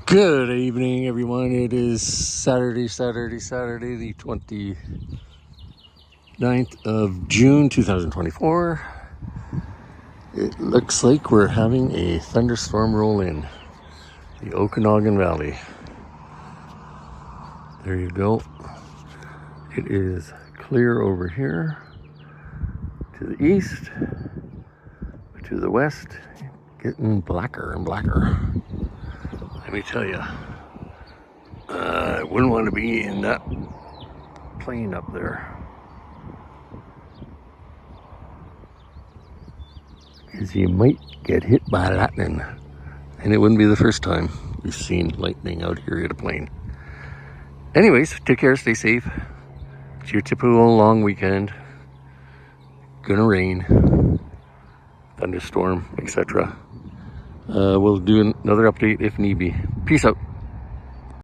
Good evening, everyone. It is Saturday, the 29th of June, 2024. It looks like we're having a thunderstorm roll in the Okanagan Valley. There you go. It is clear over here to the east, to the west, getting blacker and blacker. Let me tell you, I wouldn't want to be in that plane up there, because you might get hit by lightning, and it wouldn't be the first time we've seen lightning out here at a plane. Anyways, take care, stay safe. It's your typical long weekend. Gonna rain, thunderstorm, etc. We'll do another update if need be. Peace out.